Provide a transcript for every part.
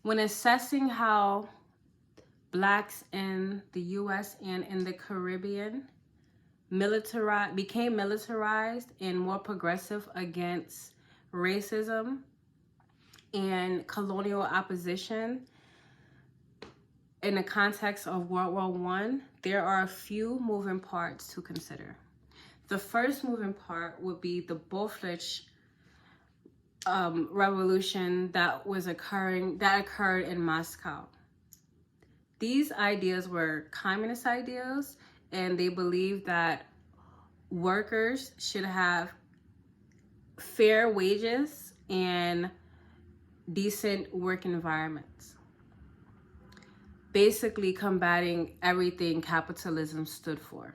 When assessing how Blacks in the US and in the Caribbean became militarized and more progressive against racism and colonial opposition in the context of World War I, there are a few moving parts to consider. The first moving part would be the Bolshevik revolution that occurred in Moscow. These ideas were communist ideas, and they believed that workers should have fair wages and decent work environments, basically combating everything capitalism stood for.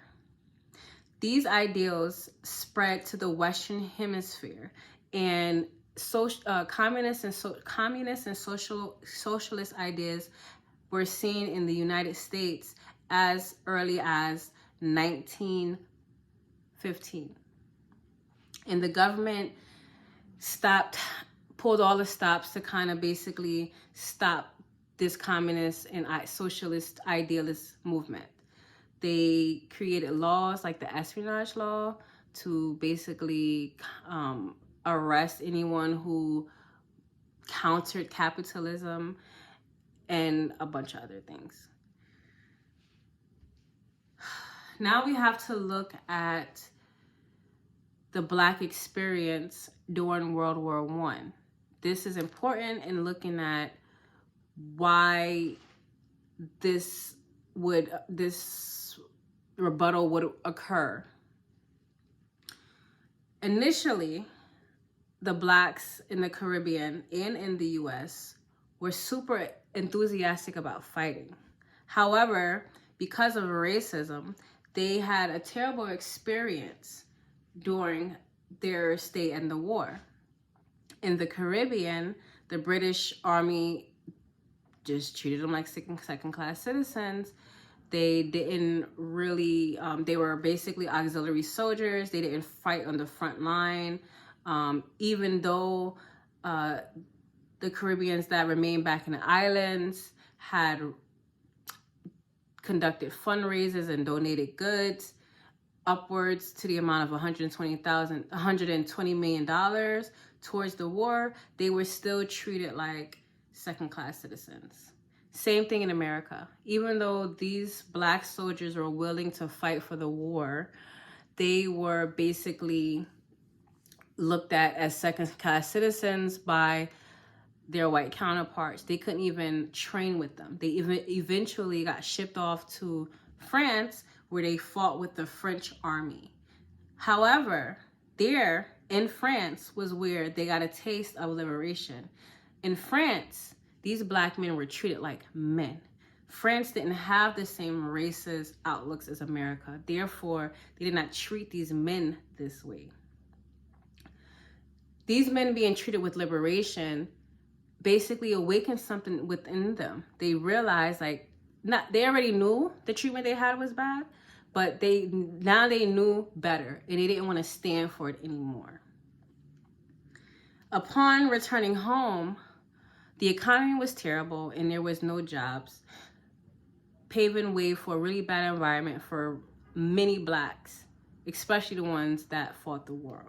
These ideals spread to the Western Hemisphere, and communist and socialist ideas were seen in the United States as early as 1915. And the government pulled all the stops to kind of basically stop this communist and socialist idealist movement. They created laws like the espionage law to basically arrest anyone who countered capitalism and a bunch of other things. Now we have to look at the Black experience during World War I. This is important in looking at why this rebuttal would occur. Initially, the Blacks in the Caribbean and in the US were super enthusiastic about fighting. However, because of racism, they had a terrible experience during their stay in the war. In the Caribbean, the British Army just treated them like second-class citizens. They didn't really, they were basically auxiliary soldiers. They didn't fight on the front line. Even though the Caribbeans that remained back in the islands had conducted fundraisers and donated goods upwards to the amount of $120 million towards the war, they were still treated like second-class citizens. Same thing in America. Even though these Black soldiers were willing to fight for the war, they were basically looked at as second-class citizens by their white counterparts. They couldn't even train with them. They eventually got shipped off to France, where they fought with the French army. However, there in France was where they got a taste of liberation. In France, these Black men were treated like men. France didn't have the same racist outlooks as America. Therefore, they did not treat these men this way. These men being treated with liberation basically awakened something within them. They realized they already knew the treatment they had was bad, but now they knew better, and they didn't want to stand for it anymore. Upon returning home, the economy was terrible and there was no jobs, paving way for a really bad environment for many Blacks, especially the ones that fought the war.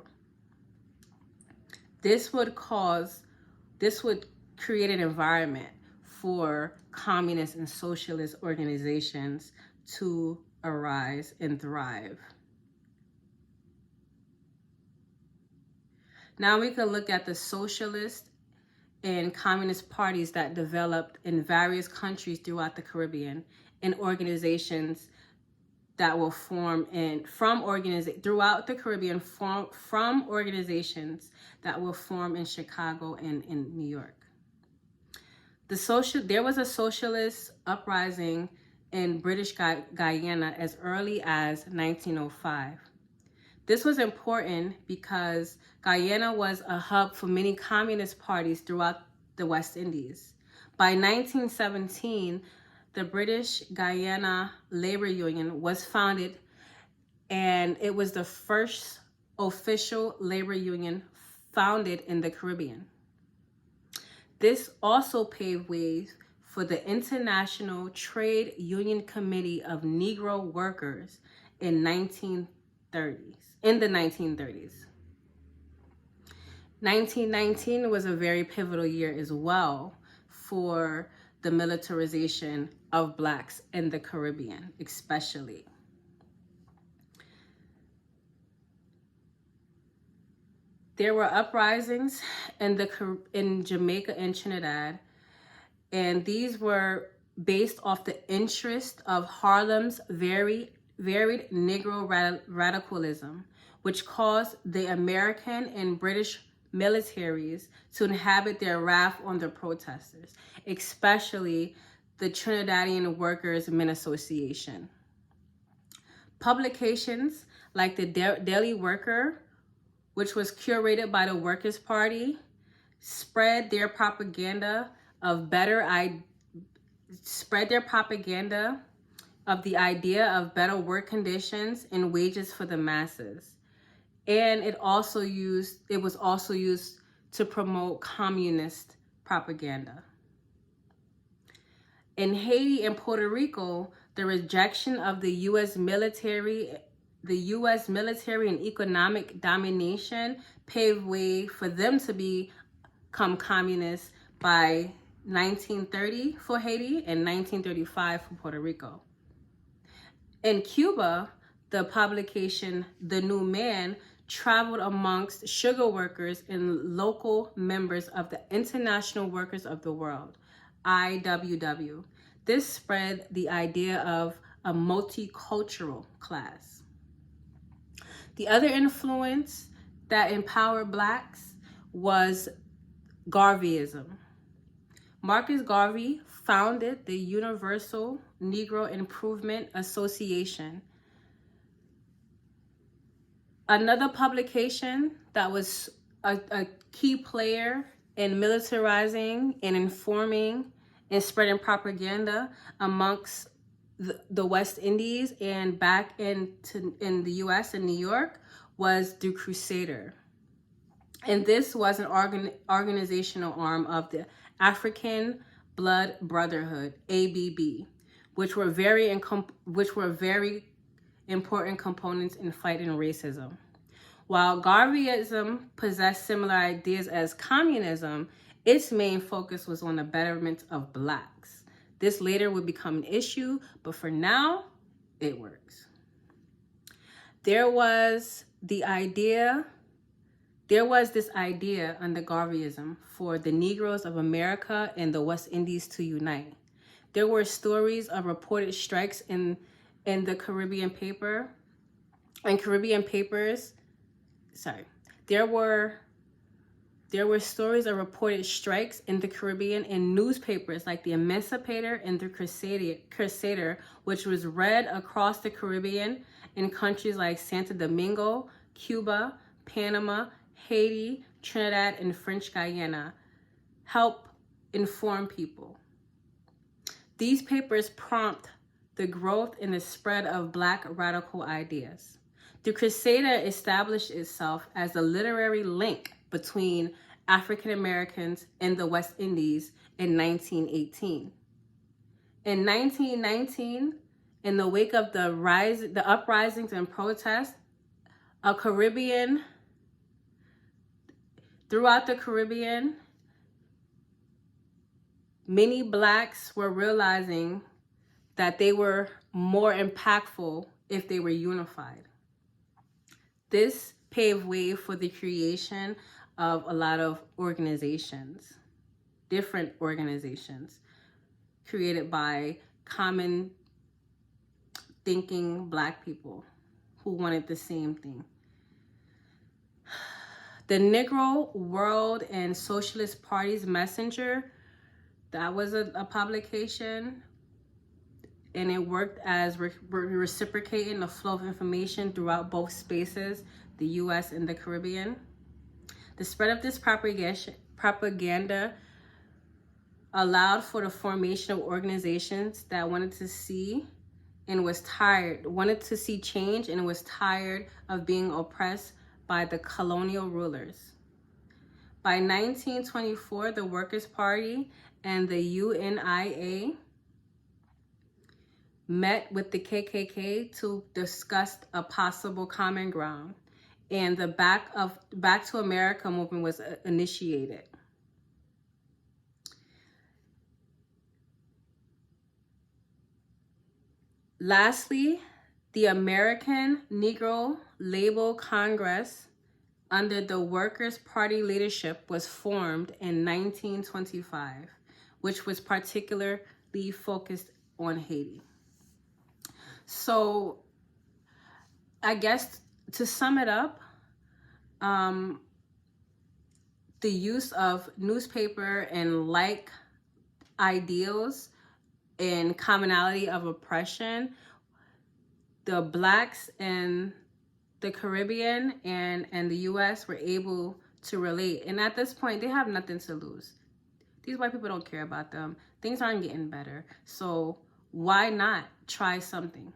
This would create an environment for communist and socialist organizations to arise and thrive. Now we can look at the socialist and communist parties that developed in various countries throughout the Caribbean, and organizations that will form throughout the Caribbean from organizations that will form in Chicago and in New York. There was a socialist uprising in British Guyana as early as 1905. This was important because Guyana was a hub for many communist parties throughout the West Indies. By 1917, the British Guyana Labor Union was founded, and it was the first official labor union founded in the Caribbean. This also paved ways for the International Trade Union Committee of Negro Workers in the 1930s. 1919 was a very pivotal year as well for the militarization of Blacks in the Caribbean, especially. There were uprisings in Jamaica and Trinidad, and these were based off the interest of Harlem's varied Negro radicalism, which caused the American and British militaries to inhabit their wrath on the protesters, especially the Trinidadian Workers' Men Association. Publications like the Daily Worker, which was curated by the Workers' Party, spread their propaganda of the idea of better work conditions and wages for the masses. And it was also used to promote communist propaganda. In Haiti and Puerto Rico, the rejection of the U.S. military and economic domination paved way for them to become communist by 1930 for Haiti and 1935 for Puerto Rico. In Cuba, the publication The New Man traveled amongst sugar workers and local members of the International Workers of the World, IWW. This spread the idea of a multicultural class. The other influence that empowered Blacks was Garveyism. Marcus Garvey founded the Universal Negro Improvement Association. Another publication that was a key player in militarizing and informing and spreading propaganda amongst the West Indies and back in the US and New York was the Crusader. And this was an organizational arm of the African Blood Brotherhood, ABB, which were very important components in fighting racism. While Garveyism possessed similar ideas as communism, its main focus was on the betterment of Blacks. This later would become an issue, but for now, it works. There was this idea under Garveyism for the Negroes of America and the West Indies to unite. There were stories of reported strikes in the Caribbean paper and Caribbean papers. There were stories of reported strikes in the Caribbean in newspapers like the Emancipator and the Crusader, which was read across the Caribbean in countries like Santo Domingo, Cuba, Panama, Haiti, Trinidad, and French Guiana. Help inform people. These papers prompt the growth and the spread of Black radical ideas. The Crusader established itself as a literary link between African Americans and the West Indies in 1918. In 1919, in the wake of the uprisings and protests, throughout the Caribbean, many Blacks were realizing that they were more impactful if they were unified. This paved way for the creation of a lot of organizations, different organizations, created by common thinking Black people who wanted the same thing. The Negro World and Socialist Party's Messenger, that was a publication, and it worked as reciprocating the flow of information throughout both spaces, the US and the Caribbean. The spread of this propaganda allowed for the formation of organizations that wanted to see change and was tired of being oppressed by the colonial rulers. By 1924, the Workers' Party and the UNIA met with the KKK to discuss a possible common ground, and the Back to America movement was initiated. Lastly, the American Negro Labor Congress under the Workers' Party leadership was formed in 1925, which was particularly focused on Haiti. So I guess to sum it up, the use of newspaper and like ideals and commonality of oppression, the Blacks in the Caribbean and the US were able to relate. And at this point, they have nothing to lose. These white people don't care about them. Things aren't getting better. So why not try something?